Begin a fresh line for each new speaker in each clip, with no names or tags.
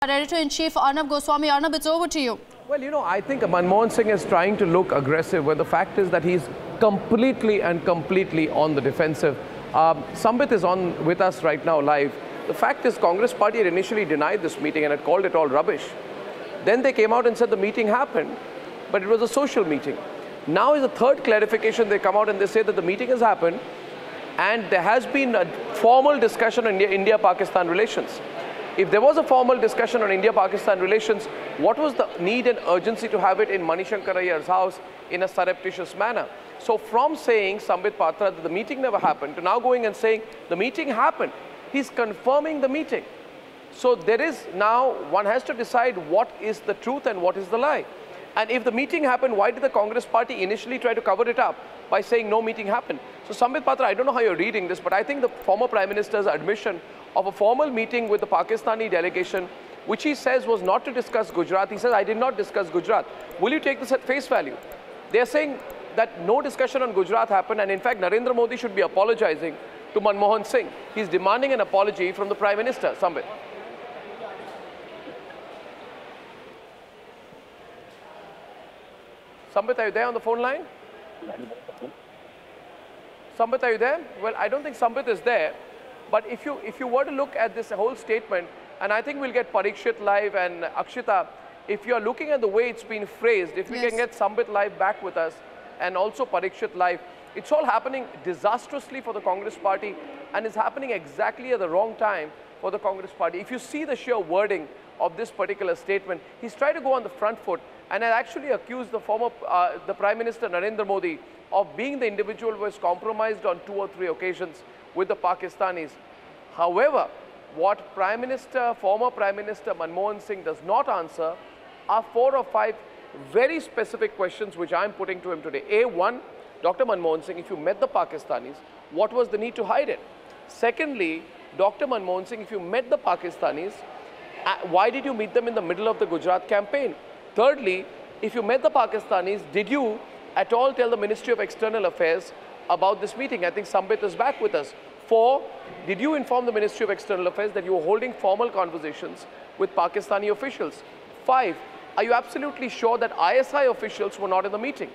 our editor-in-chief, Arnab Goswami. Arnab, it's over to you.
Well, you know, I think Manmohan Singh is trying to look aggressive when the fact is that he's completely on the defensive. Sambit is on with us right now live. The fact is Congress party had initially denied this meeting and had called it all rubbish. Then they came out and said the meeting happened, but it was a social meeting. Now is the third clarification. They come out and they say that the meeting has happened and there has been a formal discussion on India-Pakistan relations. If there was a formal discussion on India-Pakistan relations, what was the need and urgency to have it in Manishankar Iyengar's house in a surreptitious manner? So from saying, Sambit Patra, that the meeting never happened, to now going and saying the meeting happened, he's confirming the meeting. So there is now, one has to decide what is the truth and what is the lie. And if the meeting happened, why did the Congress party initially try to cover it up by saying no meeting happened? So Sambit Patra, I don't know how you're reading this, but I think the former Prime Minister's admission of a formal meeting with the Pakistani delegation, which he says was not to discuss Gujarat. He says, I did not discuss Gujarat. Will you take this at face value? They are saying that no discussion on Gujarat happened, and in fact, Narendra Modi should be apologizing to Manmohan Singh. He's demanding an apology from the Prime Minister. Sambit. Sambit, are you there on the phone line? Sambit, are you there? Well, I don't think Sambit is there. But if you were to look at this whole statement, and I think we'll get Parikshit live and Akshita, if you're looking at the way it's been phrased, if we can get Sambit live back with us and also Parikshit live, it's all happening disastrously for the Congress party and is happening exactly at the wrong time for the Congress party. If you see the sheer wording of this particular statement, he's tried to go on the front foot and has actually accused the Prime Minister Narendra Modi of being the individual who was compromised on 2 or 3 occasions with the Pakistanis. However, what former Prime Minister Manmohan Singh does not answer are 4 or 5 very specific questions which I'm putting to him today. A1, Dr. Manmohan Singh, if you met the Pakistanis, what was the need to hide it? Secondly, Dr. Manmohan Singh, if you met the Pakistanis, why did you meet them in the middle of the Gujarat campaign? Thirdly, if you met the Pakistanis, did you at all tell the Ministry of External Affairs about this meeting? I think Sambit is back with us. 4, did you inform the Ministry of External Affairs that you were holding formal conversations with Pakistani officials? 5, are you absolutely sure that ISI officials were not in the meeting?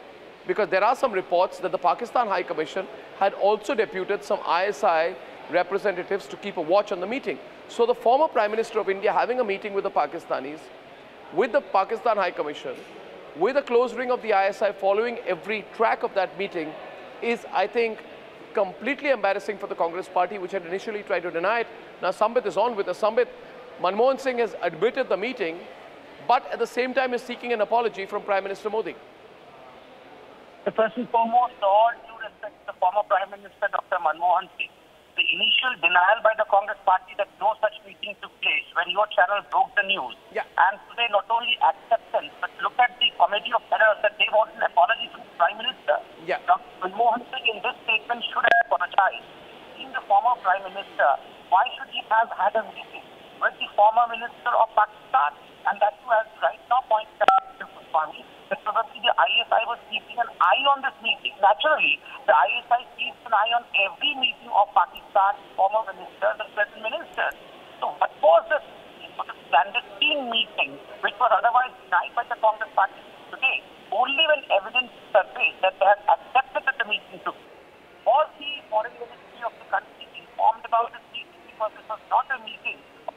Because there are some reports that the Pakistan High Commission had also deputed some ISI representatives to keep a watch on the meeting. So the former Prime Minister of India having a meeting with the Pakistanis, with the Pakistan High Commission, with a close ring of the ISI following every track of that meeting is, I think, completely embarrassing for the Congress party, which had initially tried to deny it. Now Sambit is on with us. Sambit, Manmohan Singh has admitted the meeting, but at the same time is seeking an apology from Prime Minister Modi.
First and foremost, all due respect to the former Prime Minister, Dr. Manmohan Singh, the initial denial by the Congress party that no such meeting took place when your channel broke the news.
Yeah.
And today not only acceptance, but look at the comedy of errors that they want an apology from the Prime Minister.
Yeah.
Dr. Manmohan Singh in this statement should have apologized. Being the former Prime Minister, why should he have had a meeting with the former Minister of Pakistan? And that too, as right now pointed out to Goswami, that probably the ISI was keeping an eye on this meeting. Naturally, the ISI keeps an eye on every meeting of Pakistan's former ministers and present ministers. So what was this for the clandestine meeting, which was otherwise denied by the Congress party today? Only when evidence surfaced that they had accepted that the meeting took place. Was the foreign ministry of the country informed about this meeting? Because this was not a meeting of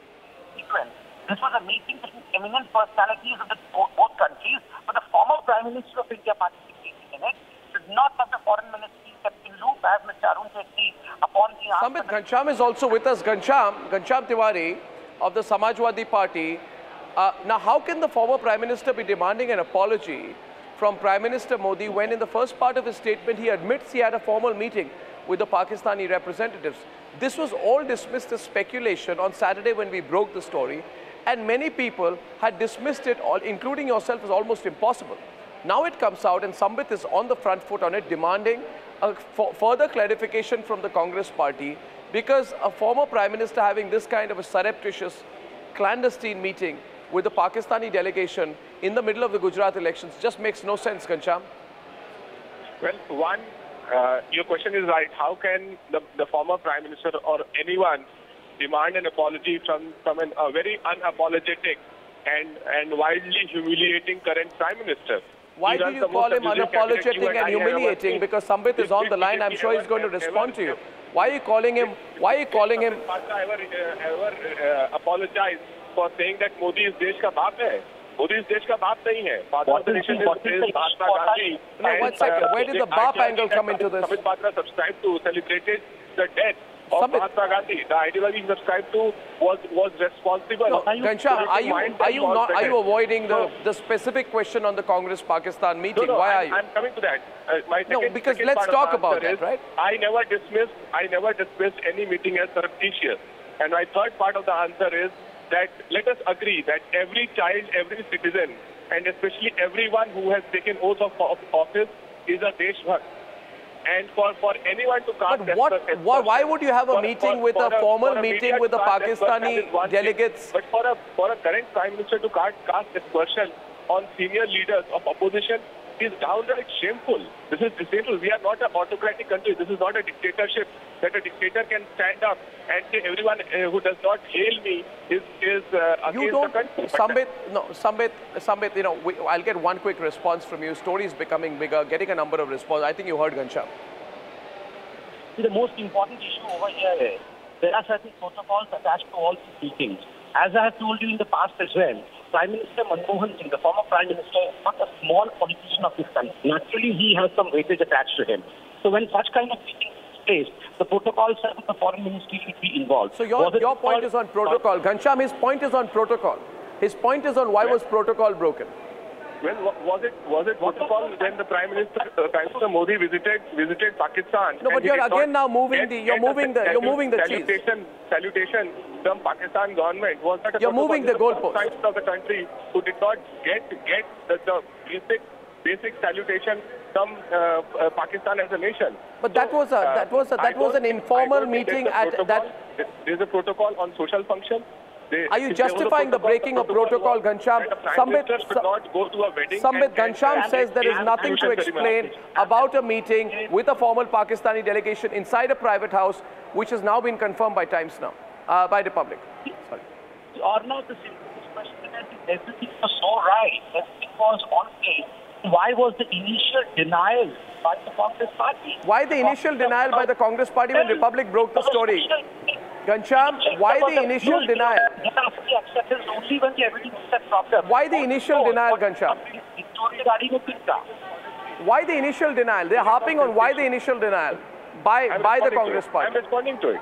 sequence. This was a meeting between eminent personalities of both countries, but the former Prime Minister of India participating in it should not have the foreign ministry kept in loop as Mr. Arun Jaitley upon the answer.
Sambit, Ghanshyam is also with us. Ghanshyam Tiwari of the Samajwadi Party. Now, how can the former Prime Minister be demanding an apology from Prime Minister Modi when in the first part of his statement he admits he had a formal meeting with the Pakistani representatives? This was all dismissed as speculation on Saturday when we broke the story, and many people had dismissed it, all, including yourself, as almost impossible. Now it comes out and Sambit is on the front foot on it, demanding a further clarification from the Congress party, because a former Prime Minister having this kind of a surreptitious, clandestine meeting with the Pakistani delegation in the middle of the Gujarat elections just makes no sense, Ghanshyam.
Well, one, your question is right. How can the former Prime Minister or anyone demand an apology from a very unapologetic and wildly humiliating current Prime Minister.
Why do you call him unapologetic and humiliating? Because Sambit is on the line. I'm sure he's going to respond to you. Why are you calling him? Why are you calling him?
Ever apologize for saying that Modi is desh ka baap hai? Modi is desh ka baap nahi hai. Father of the nation is Mahatma Gandhi.
No, 1 second. Where did the baap angle come into this?
Sambit Patra subscribed to, celebrated the death of Mahatma Gandhi. The ideology he subscribed to was responsible.
No, Ghanshyam, are you avoiding the specific question on the Congress Pakistan meeting?
No,
Why are you?
I'm coming to that.
Because let's talk about that, right?
I never dismissed any meeting as surreptitious. And my third part of the answer is that let us agree that every child, every citizen, and especially everyone who has taken oath of office is a Deshbhakt. And for anyone to cast...
But why would you have a meeting with a formal meeting with the Pakistani delegates?
But for a current Prime Minister to cast aspersion on senior leaders of opposition is downright shameful. This is disgraceful. We are not an autocratic country. This is not a dictatorship that a dictator can stand up and say everyone who does not hail me is against the country.
Sambit, you know, I'll get one quick response from you. Story is becoming bigger, getting a number of responses. I think you heard Ghanshyam.
See, the most important issue over here is there are certain protocols attached to all these meetings. As I have told you in the past as well, Prime Minister Manmohan Singh, the former Prime Minister, is not a small politician of this country. Naturally, he has some weightage attached to him. So when such kind of meetings take place, the protocols of the foreign ministry should be involved.
So your point is on protocol. Ghanshyam, his point is on protocol. His point is on why was protocol broken.
Well, was it protocol when the Prime Minister Modi visited Pakistan?
No, but you're again now moving you're moving the cheese.
Salutation from Pakistan government was that
you're moving the goalpost
of the country who did not get the basic salutation from Pakistan as a nation.
But that was an informal meeting at that.
There's a protocol on social function.
Are you justifying the breaking of protocol, Ghanshyam? Sambit Ghanshyam says there is nothing to explain about a meeting with a formal Pakistani delegation inside a private house, which has now been confirmed by Times Now, by Republic. Sorry.
Arnab, the simple question is that everything was so right, everything was on place. Why was the initial denial by the Congress Party?
Why the initial denial by the Congress Party when Republic broke the story? Ghanshyam, why the initial denial?
Only when the evidence is set proper.
Why the initial denial, Ghanshyam? Why the initial denial? They're harping on why the initial denial by the Congress Party.
I'm responding to it.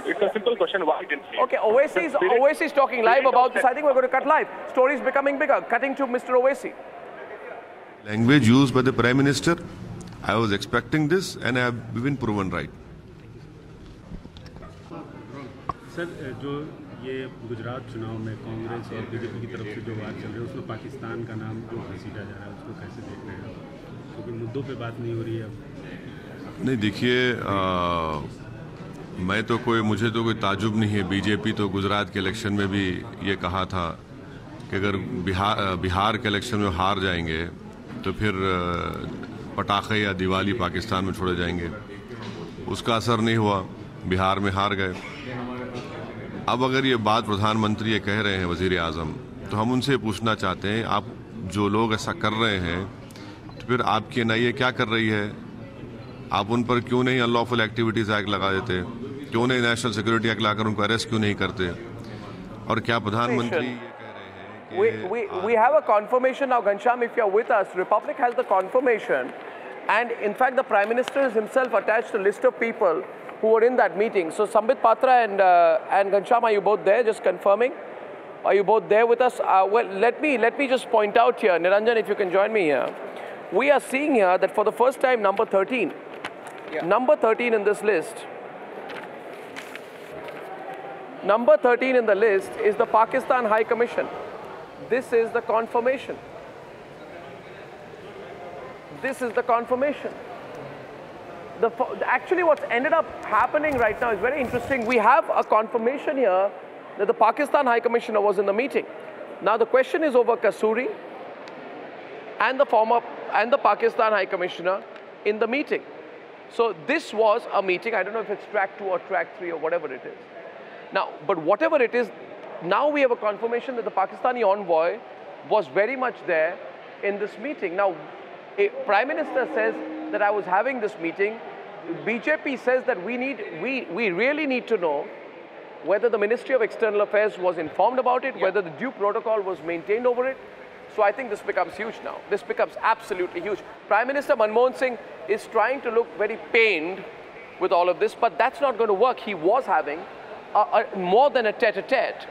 It's a simple question. Why didn't he?
Okay, Owaisi is talking live about this. I think we're going to cut live. Story is becoming bigger. Cutting to Mr. Owaisi.
Language used by the Prime Minister, I was expecting this and I have been proven right.
Sir जो ये गुजरात चुनाव में कांग्रेस और BJP की तरफ से जो बात चल रही है उसमें पाकिस्तान का नाम जो घसीटा जा रहा है उसको कैसे देख रहे हैं क्योंकि मुद्दों पे बात नहीं हो रही है अब
नहीं देखिए मुझे तो कोई ताजुब नहीं है बीजेपी तो गुजरात के इलेक्शन में भी ये कहा था कि अगर बिहार के इलेक्शन में हार जाएंगे तो फिर पटाखे या दिवाली पाकिस्तान में छोड़े जाएंगे उसका असर नहीं हुआ बिहार में हार गए अब अगर ये बात प्रधानमंत्री ये कह रहे हैं वजीर आज़म तो हम उनसे पूछना चाहते हैं आप जो लोग ऐसा कर रहे हैं तो फिर आपकी एनआईए क्या कर रही है आप उन पर क्यों नहीं अनलॉफुल एक्टिविटीज़ एक्ट लगा देते क्यों नहीं नेशनल सिक्योरिटी एक्ट लगाकर उनको अरेस्ट क्यों नहीं करते और क्या प्रधानमंत्री ये कह रहे हैं कि
we have a confirmation now, Ghanshyam, if you're with us. Republic has the confirmation and in fact the Prime Minister has himself attached a list of people who were in that meeting. So Sambit Patra and Ghanshyam, are you both there? Just confirming. Are you both there with us? Well, let me just point out here, Niranjan, if you can join me here. We are seeing here that for the first time, number 13. Yeah. Number 13 in this list. Number 13 in the list is the Pakistan High Commission. This is the confirmation. This is the confirmation. Actually, what's ended up happening right now is very interesting. We have a confirmation here that the Pakistan High Commissioner was in the meeting. Now the question is over Kasuri and the Pakistan High Commissioner in the meeting. So this was a meeting. I don't know if it's track 2 or track 3 or whatever it is. Now, but whatever it is, now we have a confirmation that the Pakistani envoy was very much there in this meeting. Now, a Prime Minister says that I was having this meeting. BJP says that we really need to know whether the Ministry of External Affairs was informed about it, whether the due protocol was maintained over it. So I think this becomes huge now. This becomes absolutely huge. Prime Minister Manmohan Singh is trying to look very pained with all of this, but that's not going to work. He was having more than a tete-a-tete.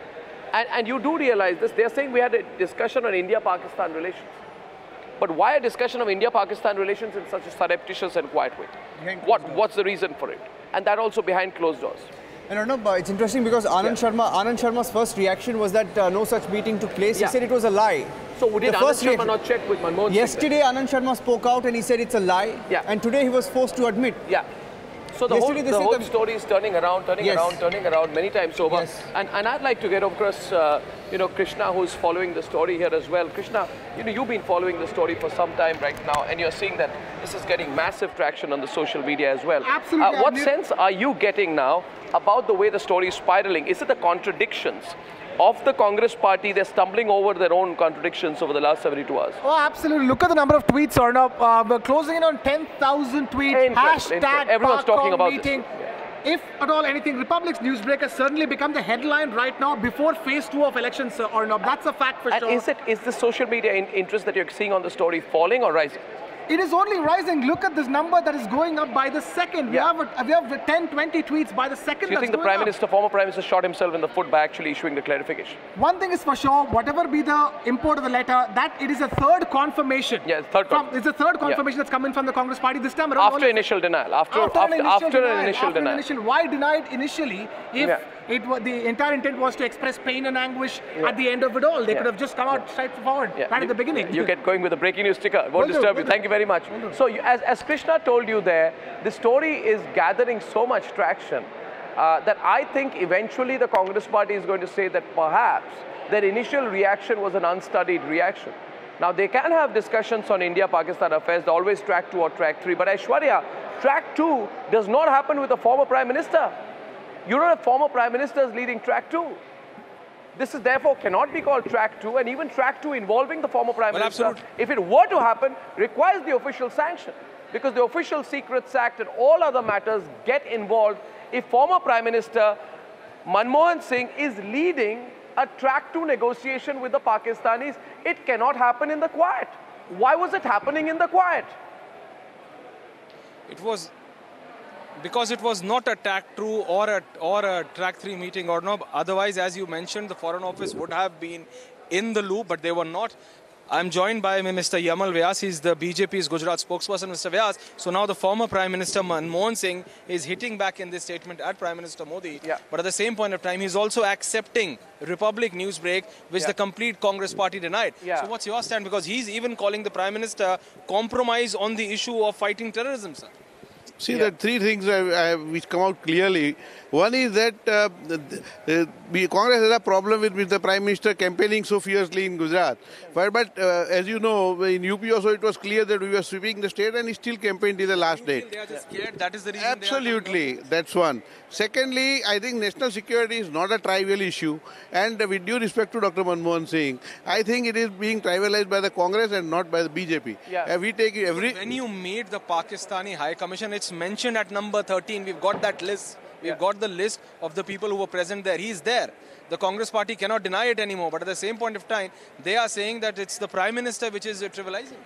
And you do realize this. They're saying we had a discussion on India-Pakistan relations. But why a discussion of India-Pakistan relations in such a surreptitious and quiet way? What's the reason for it? And that also behind closed doors.
And Arnab, it's interesting because Anand Sharma's first reaction was that no such meeting took place. He said it was a lie.
So did Anand Sharma not check with Manmohan Singh?
Yesterday, Anand Sharma spoke out and he said it's a lie. And today he was forced to admit.
So the whole story is turning around many times over. And I'd like to get across, Krishna, who's following the story here as well. Krishna, you've been following the story for some time right now, and you're seeing that this is getting massive traction on the social media as well.
Absolutely.
What sense are you getting now about the way the story is spiraling? Is it the contradictions of the Congress party? They're stumbling over their own contradictions over the last 72 hours.
Oh, absolutely. Look at the number of tweets, Arnab. We're closing in on 10,000 tweets. Hashtag
everyone's talking about
meeting.
This.
If at all anything, Republic's newsbreak has certainly become the headline right now before phase 2 of elections, Arnab. That's a fact for sure.
Is the social media interest that you're seeing on the story falling or rising?
It is only rising. Look at this number that is going up by the second. We have 10, 20 tweets by the second.
Do you think the former Prime Minister shot himself in the foot by actually issuing the clarification?
One thing is for sure, whatever be the import of the letter, that it is a third confirmation.
It's
a third confirmation that's coming from the Congress party this time around.
After initial denial. After an initial denial.
Why deny it initially if the entire intent was to express pain and anguish at the end of it all? They could have just come out straightforward right at the beginning.
You get going with the breaking news sticker. It won't disturb you. Thank you very much. So as Krishna told you there, the story is gathering so much traction that I think eventually the Congress party is going to say that perhaps their initial reaction was an unstudied reaction. Now they can have discussions on India-Pakistan affairs, they always track 2 or track 3, but Aishwarya, track 2 does not happen with a former Prime Minister. You don't have former Prime Ministers leading track 2. This is therefore cannot be called track 2, and even track 2 involving the former Prime Minister, if it were to happen, requires the official sanction. Because the Official Secrets Act and all other matters get involved if former Prime Minister Manmohan Singh is leading a track 2 negotiation with the Pakistanis. It cannot happen in the quiet. Why was it happening in the quiet?
It was because it was not a track 2 or a track 3 meeting, or no. Otherwise, as you mentioned, the Foreign Office would have been in the loop, but they were not. I'm joined by Mr. Yamal Vyas. He's the BJP's Gujarat spokesperson. Mr. Vyas, so now the former Prime Minister Manmohan Singh is hitting back in this statement at Prime Minister Modi. But at the same point of time, he's also accepting Republic newsbreak, which the complete Congress party denied. So what's your stand? Because he's even calling the Prime Minister compromise on the issue of fighting terrorism, sir.
See, there are 3 things which come out clearly. One is that Congress has a problem with the Prime Minister campaigning so fiercely in Gujarat. But as you know, in UP also it was clear that we were sweeping the state, and he still campaigned till the last date.
They are just scared. That is the reason.
Absolutely, that's one. Secondly, I think national security is not a trivial issue, and with due respect to Dr. Manmohan Singh, I think it is being trivialized by the Congress and not by the BJP. We take
when you made the Pakistani High Commission, it's mentioned at number 13. We've got that list. We've got the list of the people who were present there. He's there. The Congress party cannot deny it anymore. But at the same point of time, they are saying that it's the Prime Minister which is trivializing.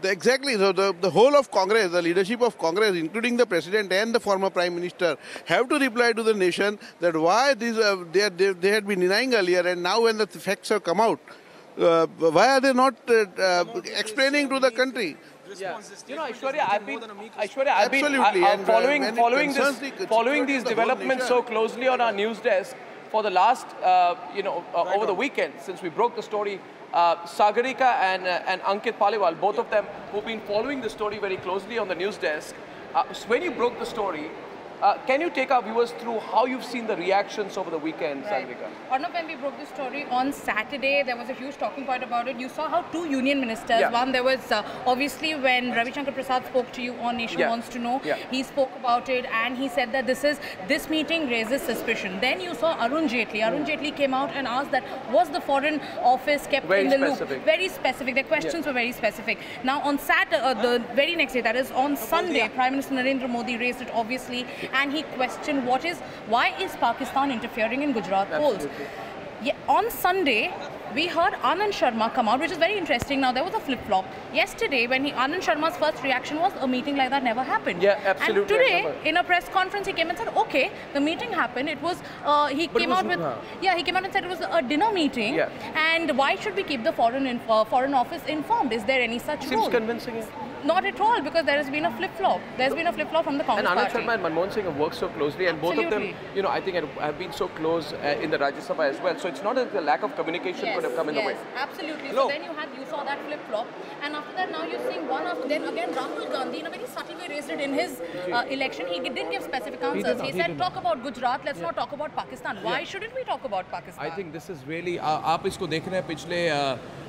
Exactly. So the whole of Congress, the leadership of Congress, including the President and the former Prime Minister, have to reply to the nation that why these they had been denying earlier, and now when the facts have come out, why are they not explaining to the country?
Aishwarya, I've been following these developments so closely on our news desk for the last, over the weekend since we broke the story. Sagarika and Ankit Paliwal, both of them who've been following the story very closely on the news desk. When you broke the story, Can you take our viewers through how you've seen the reactions over the weekend, Sagarika?
Arnab, when we broke this story on Saturday, there was a huge talking point about it. You saw how two union ministers, one there was obviously when Ravi Shankar Prasad spoke to you on Nation Wants to Know, he spoke about it and he said that this meeting raises suspicion. Then you saw Arun Jaitley. Arun Jaitley came out and asked that was the Foreign Office kept in the loop? Very specific. Their questions were very specific. Now on Saturday, the very next day, that is on Sunday, Prime Minister Narendra Modi raised it obviously, and he questioned why is Pakistan interfering in Gujarat polls? Yeah, on Sunday, we heard Anand Sharma come out, which is very interesting. Now, there was a flip-flop. Yesterday, Anand Sharma's first reaction was, a meeting like that never happened.
Yeah, absolutely.
And today, in a press conference, he came and said, okay, the meeting happened. It was, he came out and said it was a dinner meeting. Yeah. And why should we keep the Foreign Office informed? Is there any such rule?
Seems convincing.
Not at all, because there has been a flip-flop. There's been a flip-flop from the Congress
party.
party.
And Anand Sharma and Manmohan Singh have worked so closely, and both of them, you know, I think have been so close in the Rajya Sabha as well. So it's not that the lack of communication could have come in the way.
Absolutely. So then you saw that flip-flop, and after that now you're seeing one after. Then again, Rahul Gandhi in a very subtle way raised it in his election. He did give specific answers. He said, talk about Gujarat, let's not talk about Pakistan. Why shouldn't we talk about Pakistan?
I think this is really, आप इसको देख रहे हैं पिछले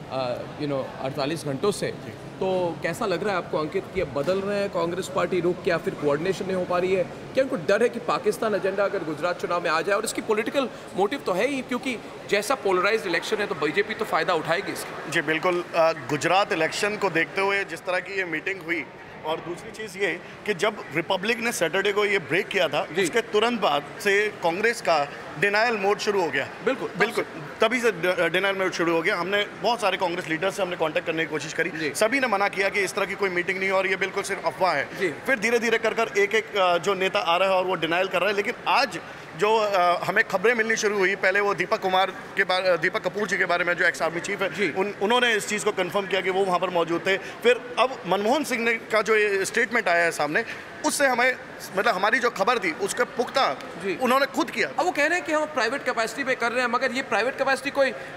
48 घंटों से, तो कैसा लग रहा है आपको अंकित कि अब बदल रहे हैं कांग्रेस पार्टी रुख, क्या फिर कोऑर्डिनेशन नहीं हो पा रही है? क्या उनको डर है कि पाकिस्तान एजेंडा अगर गुजरात चुनाव में आ जाए, और इसकी पॉलिटिकल मोटिव तो है ही, क्योंकि जैसा पोलराइज्ड इलेक्शन है तो बीजेपी तो फायदा उठाएगी इसका।
जी बिल्कुल, गुजरात इलेक्शन को देखते हुए जिस तरह की ये मीटिंग हुई, और दूसरी चीज़ ये कि जब रिपब्लिक ने सैटरडे को ये ब्रेक किया था, उसके तुरंत बाद से कांग्रेस का डिनायल मोड शुरू हो गया। बिल्कुल तभी से डिनायल मोड शुरू हो गया। हमने बहुत सारे कांग्रेस लीडर से हमने कांटेक्ट करने की कोशिश करी, सभी ने मना किया कि इस तरह की कोई मीटिंग नहीं, और ये बिल्कुल सिर्फ अफवाह है। फिर धीरे धीरे कर एक जो नेता आ रहा है और वो डिनायल कर रहा है। लेकिन आज जो हमें खबरें मिलनी शुरू हुई, पहले वो दीपक कपूर जी के बारे में, जो एक्स आर्मी चीफ है, उन्होंने इस चीज़ को कंफर्म किया कि वो वहाँ पर मौजूद थे। फिर अब मनमोहन सिंह का जो स्टेटमेंट आया है सामने, उससे हमें मतलब हमारी जो खबर थी उसका पुख्ता उन्होंने खुद किया।
अब वो कह रहे हैं कि हम प्राइवेट कैपेसिटी पे कर रहे हैं, मगर ये प्राइवेट कैपेसिटी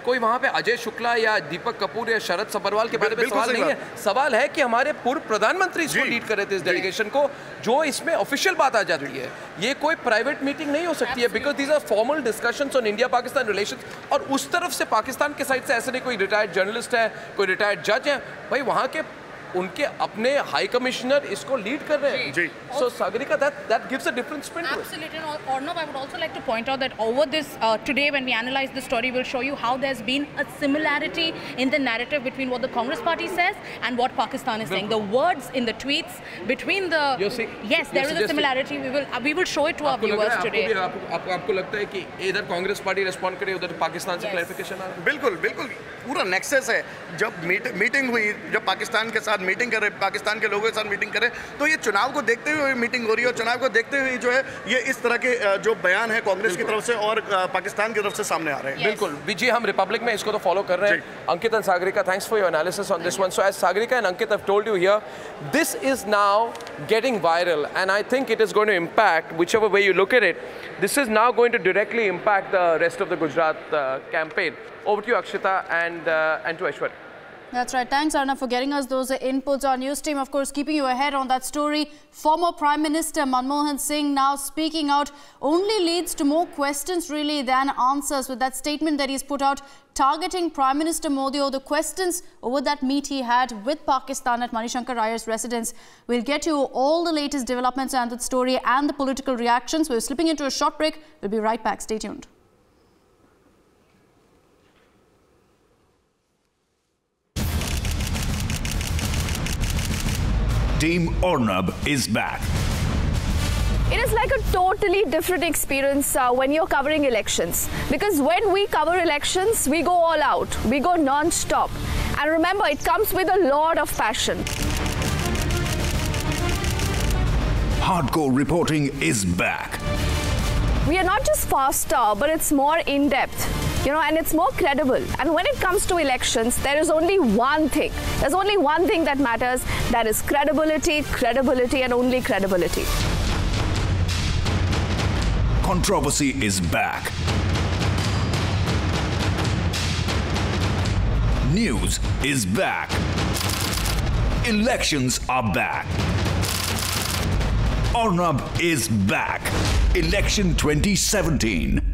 कोई वहाँ पे अजय शुक्ला या दीपक कपूर या शरद सबरवाल के बारे में सवाल नहीं है। सवाल है कि हमारे पूर्व प्रधानमंत्री इसको लीड कर रहे थे, इस डेलीगेशन को, जो इसमें ऑफिशियल बात आ जाती है। ये कोई प्राइवेट मीटिंग नहीं हो सकती है, because these are formal discussions on India Pakistan relations. और उस तरफ से पाकिस्तान के साइड से ऐसे नहीं कोई रिटायर्ड जर्नलिस्ट है, कोई रिटायर्ड जज है, भाई वहाँ के उनके अपने हाई कमिश्नर इसको लीड कर रहे हैं। So Sagarika, that gives a different spin to it.
Absolutely. And Arnab, I would also like to point out that over this today, when we analyze the story, we'll show you how there's been a similarity in the narrative between what the Congress party says and what Pakistan is saying. The words in the tweets between the yes, there is a similarity. We will show it to our viewers today.
आपको लगता है कि इधर Congress party respond करे, उधर पाकिस्तान से clarification आ रहा है?
बिल्कुल पूरा नेक्सस है। जब मीटिंग हुई, जब पाकिस्तान के साथ मीटिंग करे, पाकिस्तान के लोगों के साथ मीटिंग करे, तो ये चुनाव को देखते हुए मीटिंग हो रही है, और चुनाव को देखते हुए जो है ये इस तरह के जो बयान है कांग्रेस की तरफ से और पाकिस्तान की तरफ से सामने आ रहे हैं।
बिल्कुल विजय, हम रिपब्लिक में इसको तो फॉलो कर रहे हैं। Ankit and Sagarika, thanks for your analysis on this one. So as Sagarika and Ankit have told you here, this is now getting viral, and I think it is going to impact, whichever way you look at it, this is now going to directly impact the rest of the Gujarat campaign. Over to you, Akshita, and to Aishwarya.
That's right. Thanks, Arnab, for getting us those inputs. Our news team, of course, keeping you ahead on that story. Former Prime Minister Manmohan Singh now speaking out only leads to more questions, really, than answers, with that statement that he's put out targeting Prime Minister Modi or the questions over that meet he had with Pakistan at Manishankar Ayer's residence. We'll get you all the latest developments and that story and the political reactions. We're slipping into a short break. We'll be right back. Stay tuned.
Team Arnab is back.
It is like a totally different experience when you're covering elections. Because when we cover elections, we go all out. We go non-stop. And remember, it comes with a lot of passion.
Hardcore reporting is back.
We are not just faster, but it's more in-depth, and it's more credible. And when it comes to elections, there is only one thing. There's only one thing that matters. That is credibility, and only credibility.
Controversy is back. News is back. Elections are back. Arnab is back. Election 2017.